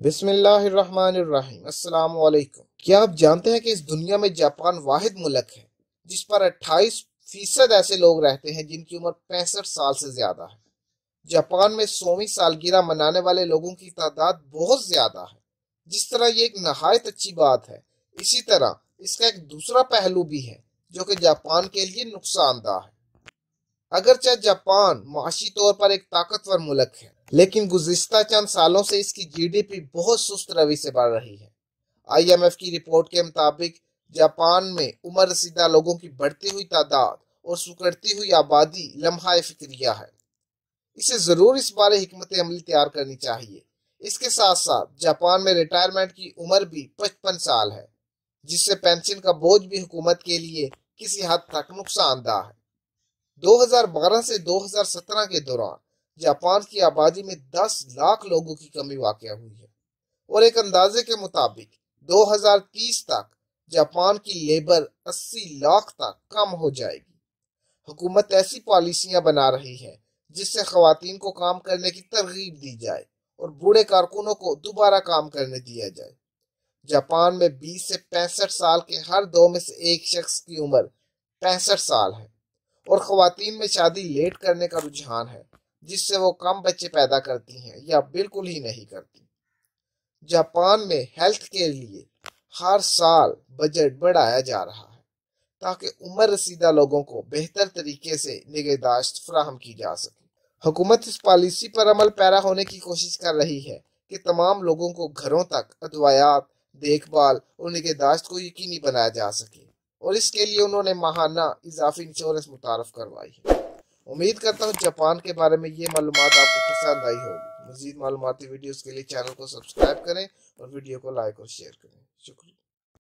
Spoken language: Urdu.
بسم اللہ الرحمن الرحیم۔ السلام علیکم۔ کیا آپ جانتے ہیں کہ اس دنیا میں جاپان واحد ملک ہے جس پر 28% ایسے لوگ رہتے ہیں جن کی عمر 65 سال سے زیادہ ہے۔ جاپان میں 100ویں سالگرہ منانے والے لوگوں کی تعداد بہت زیادہ ہے۔ جس طرح یہ ایک نہایت اچھی بات ہے، اسی طرح اس کا ایک دوسرا پہلو بھی ہے جو کہ جاپان کے لیے نقصان دہ ہے۔ اگرچہ جاپان معاشی طور پر ایک طاقتور ملک ہے، لیکن گزشتہ چند سالوں سے اس کی جی ڈی پی بہت سست روی سے بڑھ رہی ہے۔ آئی ایم ایف کی رپورٹ کے مطابق جاپان میں عمر رسیدہ لوگوں کی بڑھتی ہوئی تعداد اور سکڑتی ہوئی آبادی لمحہ فکریہ ہے۔ اسے ضرور اس بارے حکمت عملی تیار کرنی چاہیے۔ اس کے ساتھ ساتھ جاپان میں ریٹائرمنٹ کی عمر بھی 55 سال ہے، جس سے پینشن کا بوجھ بھی حکومت کے لیے کسی حد تک نقصان دہ ہے۔ 2012 سے 2017 کے دوران جاپان کی آبادی میں 10 لاکھ لوگوں کی کمی واقع ہوئی ہے، اور ایک اندازے کے مطابق 2030 تک جاپان کی لیبر 80 لاکھ تک کم ہو جائے گی۔ حکومت ایسی پالیسیاں بنا رہی ہے جس سے خواتین کو کام کرنے کی ترغیب دی جائے اور بوڑھے کارکنوں کو دوبارہ کام کرنے دیا جائے۔ جاپان میں 20 سے 65 سال کے ہر دو میں سے ایک شخص کی عمر 65 سال ہے، اور خواتین میں شادی لیٹ کرنے کا رجحان ہے، جس سے وہ کم بچے پیدا کرتی ہیں یا بالکل ہی نہیں کرتی۔ جاپان میں ہیلتھ کے لیے ہر سال بجٹ بڑھایا جا رہا ہے تاکہ عمر رسیدہ لوگوں کو بہتر طریقے سے نگہداشت فراہم کی جا سکے۔ حکومت اس پالیسی پر عمل پیرا ہونے کی کوشش کر رہی ہے کہ تمام لوگوں کو گھروں تک ادویات، دیکھ بھال اور نگہداشت کو یقینی بنایا جا سکے، اور اس کے لیے انہوں نے ماہانہ اضافی انشورنس متعارف کروائی ہے۔ امید کرتا ہوں جاپان کے بارے میں یہ معلومات آپ کو پسند آئی ہوگی۔ مزید معلوماتی ویڈیوز کے لیے چینل کو سبسکرائب کریں اور ویڈیو کو لائک اور شیئر کریں۔ شکریہ۔